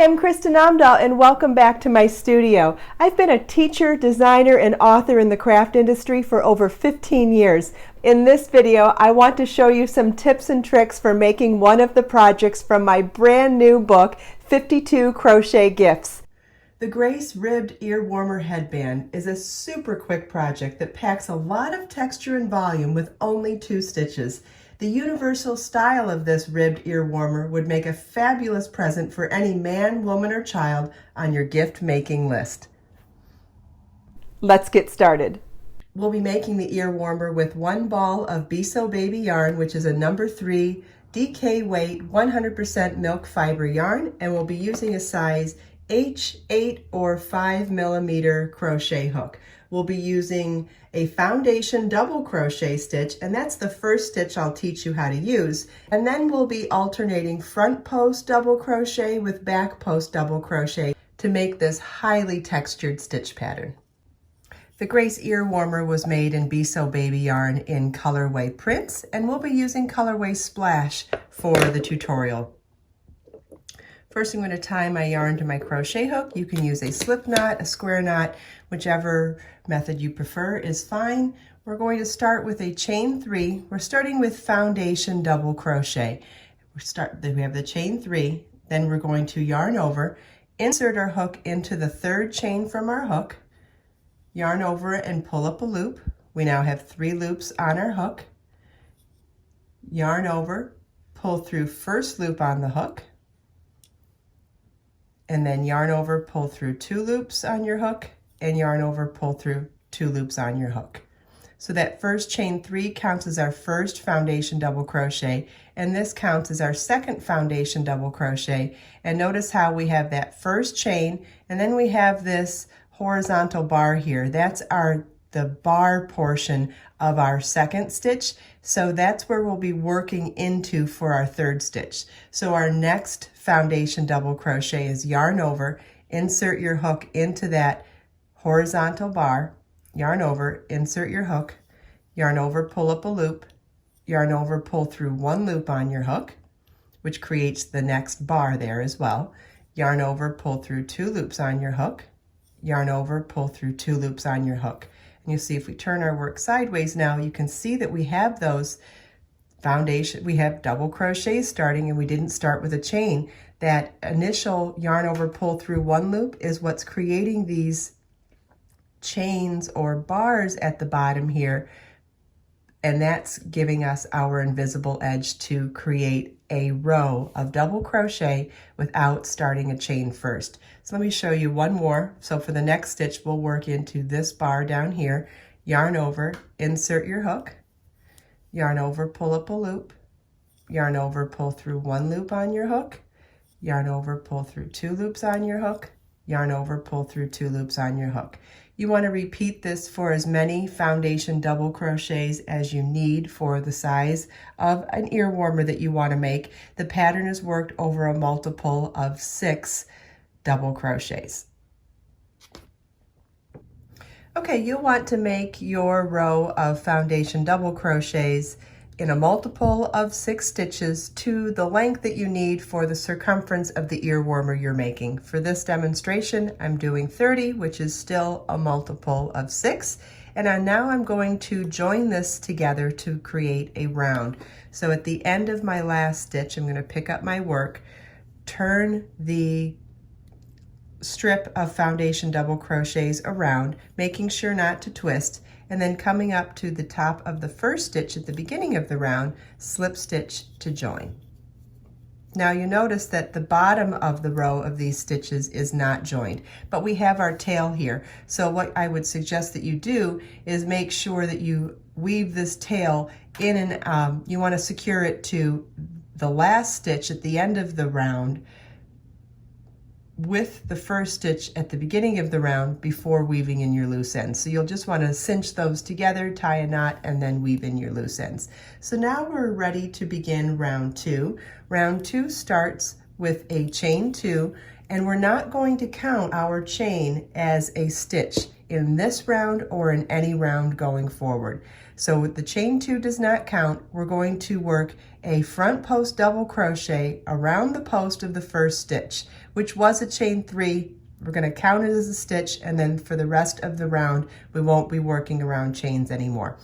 Hi, I'm Kristin Omdahl and welcome back to my studio. I've been a teacher, designer, and author in the craft industry for over 15 years. In this video, I want to show you some tips and tricks for making one of the projects from my brand new book, 52 Crochet Gifts. The Grace Ribbed Ear Warmer Headband is a super quick project that packs a lot of texture and volume with only 2 stitches. The universal style of this ribbed ear warmer would make a fabulous present for any man, woman, or child on your gift making list. Let's get started. We'll be making the ear warmer with 1 ball of Be So Baby yarn, which is a number 3 DK weight 100% milk fiber yarn, and we'll be using a size H8 or 5mm crochet hook. We'll be using a foundation double crochet stitch, and that's the first stitch I'll teach you how to use. And then we'll be alternating front post double crochet with back post double crochet to make this highly textured stitch pattern. The Grace ear warmer was made in Be So Baby yarn in colorway Prince, and we'll be using colorway Splash for the tutorial. First, I'm going to tie my yarn to my crochet hook. You can use a slip knot, a square knot, whichever method you prefer is fine. We're going to start with a chain 3. We're starting with foundation double crochet. We have the chain 3, then we're going to yarn over, insert our hook into the 3rd chain from our hook, yarn over it and pull up a loop. We now have 3 loops on our hook. Yarn over, pull through first loop on the hook, and then yarn over, pull through 2 loops on your hook, and yarn over, pull through 2 loops on your hook. So that first chain 3 counts as our first foundation double crochet, and this counts as our second foundation double crochet. And notice how we have that first chain, and then we have this horizontal bar here. That's the bar portion of our second stitch. So that's where we'll be working into for our 3rd stitch. So our next foundation double crochet is yarn over, insert your hook into that horizontal bar, yarn over, insert your hook, yarn over, pull up a loop, yarn over, pull through 1 loop on your hook, which creates the next bar there as well. Yarn over, pull through 2 loops on your hook, yarn over, pull through 2 loops on your hook. And you see if we turn our work sideways now, you can see that we have those foundation, we have double crochets starting, and we didn't start with a chain. That initial yarn over, pull through 1 loop is what's creating these chains or bars at the bottom here, and that's giving us our invisible edge to create a row of double crochet without starting a chain first. So let me show you one more. So for the next stitch, we'll work into this bar down here, yarn over, insert your hook, yarn over, pull up a loop, yarn over, pull through 1 loop on your hook, yarn over, pull through 2 loops on your hook, yarn over, pull through 2 loops on your hook. You want to repeat this for as many foundation double crochets as you need for the size of an ear warmer that you want to make. The pattern is worked over a multiple of 6 double crochets. Okay, you'll want to make your row of foundation double crochets in a multiple of 6 stitches to the length that you need for the circumference of the ear warmer you're making. For this demonstration, I'm doing 30, which is still a multiple of 6. And now I'm going to join this together to create a round. So at the end of my last stitch, I'm going to pick up my work, turn the strip of foundation double crochets around, making sure not to twist, and then coming up to the top of the first stitch at the beginning of the round, slip stitch to join. Now you notice that the bottom of the row of these stitches is not joined, but we have our tail here. So what I would suggest that you do is make sure that you weave this tail in, and you want to secure it to the last stitch at the end of the round with the first stitch at the beginning of the round before weaving in your loose ends. So you'll just want to cinch those together, tie a knot, and then weave in your loose ends. So now we're ready to begin round 2. Round 2 starts with a chain 2, and we're not going to count our chain as a stitch in this round or in any round going forward. So the chain 2 does not count. We're going to work a front post double crochet around the post of the first stitch, which was a chain 3. We're going to count it as a stitch, and then for the rest of the round, we won't be working around chains anymore.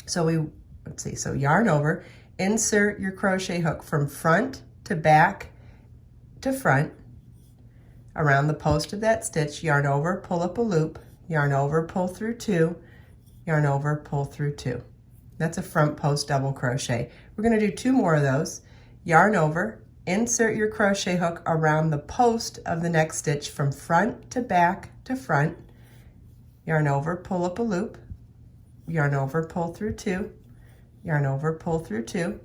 So let's see, so yarn over, insert your crochet hook from front to back to front around the post of that stitch, yarn over, pull up a loop, yarn over, pull through 2, yarn over, pull through 2. That's a front post double crochet. We're going to do 2 more of those. Yarn over, insert your crochet hook around the post of the next stitch from front to back to front, yarn over, pull up a loop, yarn over, pull through 2, yarn over, pull through 2.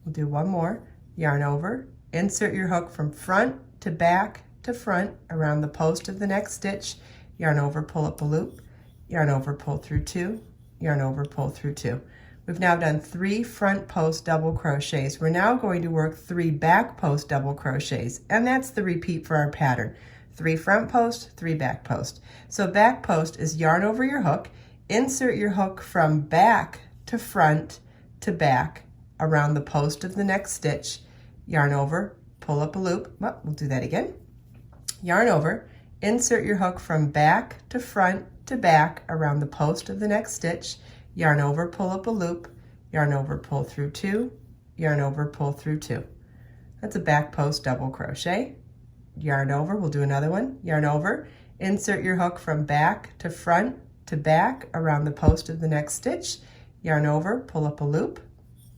We'll do 1 more. Yarn over, insert your hook from front to back to front around the post of the next stitch, yarn over, pull up a loop, yarn over, pull through 2, yarn over, pull through 2. We've now done 3 front post double crochets. We're now going to work 3 back post double crochets, and that's the repeat for our pattern. 3 front post, 3 back post. So back post is yarn over your hook, insert your hook from back to front to back around the post of the next stitch, yarn over, pull up a loop. Well, we'll do that again. Yarn over, insert your hook from back to front to back around the post of the next stitch, yarn over, pull up a loop, yarn over, pull through 2, yarn over, pull through 2. That's a back post double crochet. Yarn over, we'll do another one. Yarn over, insert your hook from back to front to back around the post of the next stitch, yarn over, pull up a loop,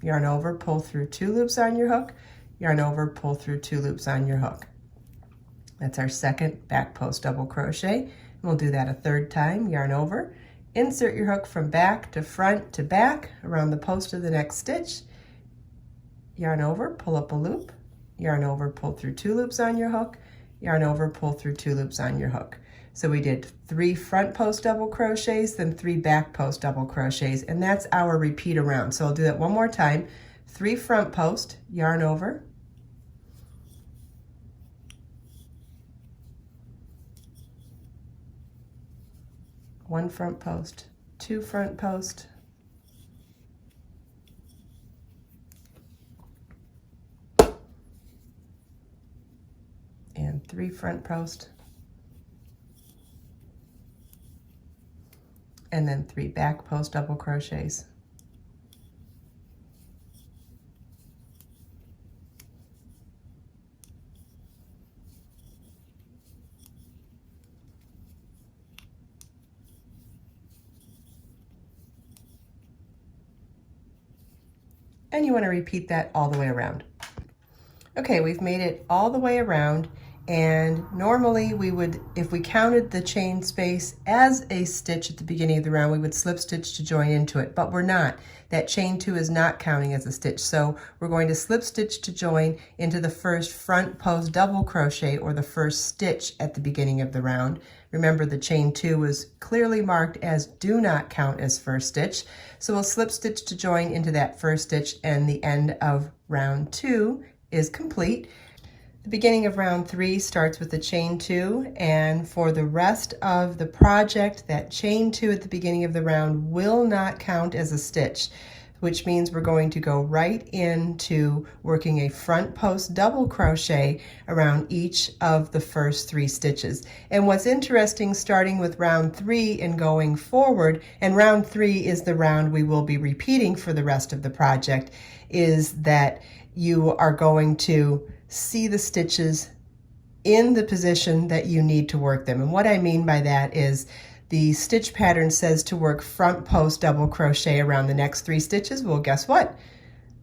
yarn over, pull through 2 loops on your hook, yarn over, pull through 2 loops on your hook. That's our second back post double crochet. And we'll do that a 3rd time. Yarn over, insert your hook from back to front to back around the post of the next stitch, yarn over, pull up a loop, yarn over, pull through 2 loops on your hook, yarn over, pull through 2 loops on your hook. So we did 3 front post double crochets, then 3 back post double crochets, and that's our repeat around. So I'll do that one more time. 3 front post, yarn over, 1 front post, 2 front post, and 3 front post, and then 3 back post double crochets. And you want to repeat that all the way around. Okay, we've made it all the way around, and normally we would, if we counted the chain space as a stitch at the beginning of the round, we would slip stitch to join into it, but we're not. That chain 2 is not counting as a stitch, so we're going to slip stitch to join into the first front post double crochet, or the first stitch at the beginning of the round. Remember, the chain 2 is clearly marked as do not count as first stitch, so we'll slip stitch to join into that first stitch, and the end of round 2 is complete. The beginning of round 3 starts with the chain 2, and for the rest of the project, that chain 2 at the beginning of the round will not count as a stitch, which means we're going to go right into working a front post double crochet around each of the first 3 stitches. And what's interesting, starting with round 3 and going forward, and round 3 is the round we will be repeating for the rest of the project, is that you are going to see the stitches in the position that you need to work them. And what I mean by that is the stitch pattern says to work front post double crochet around the next 3 stitches. Well, guess what?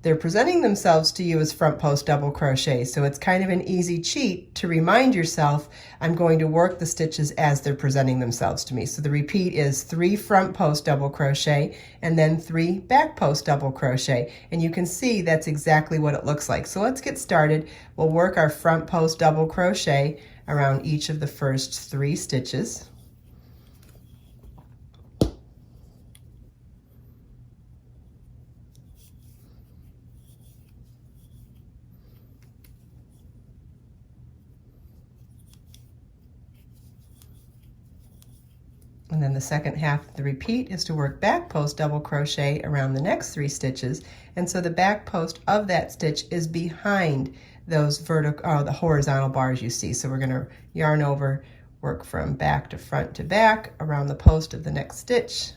They're presenting themselves to you as front post double crochet. So it's kind of an easy cheat to remind yourself, I'm going to work the stitches as they're presenting themselves to me. So the repeat is 3 front post double crochet and then 3 back post double crochet. And you can see that's exactly what it looks like. So let's get started. We'll work our front post double crochet around each of the first 3 stitches. And then the second half of the repeat is to work back post double crochet around the next 3 stitches. And so the back post of that stitch is behind those the horizontal bars you see. So we're going to yarn over, work from back to front to back around the post of the next stitch.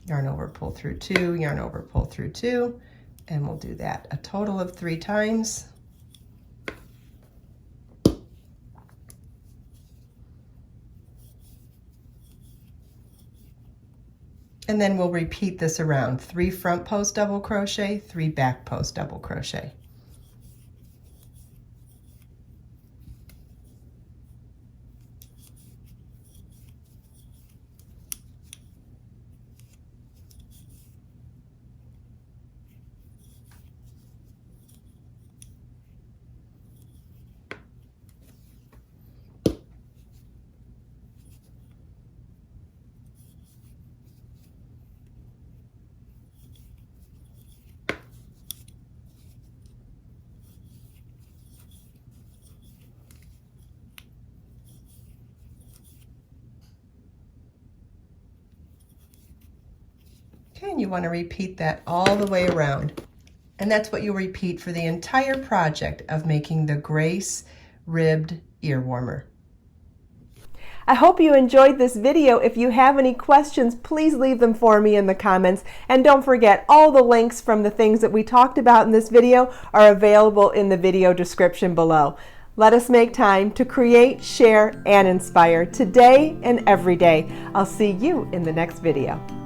Yarn over, pull through 2, yarn over, pull through 2, and we'll do that a total of 3 times. And then we'll repeat this around 3 front post double crochet, 3 back post double crochet. Okay, and you want to repeat that all the way around. And that's what you'll repeat for the entire project of making the Grace ribbed ear warmer. I hope you enjoyed this video. If you have any questions, please leave them for me in the comments. And don't forget, all the links from the things that we talked about in this video are available in the video description below. Let us make time to create, share, and inspire today and every day. I'll see you in the next video.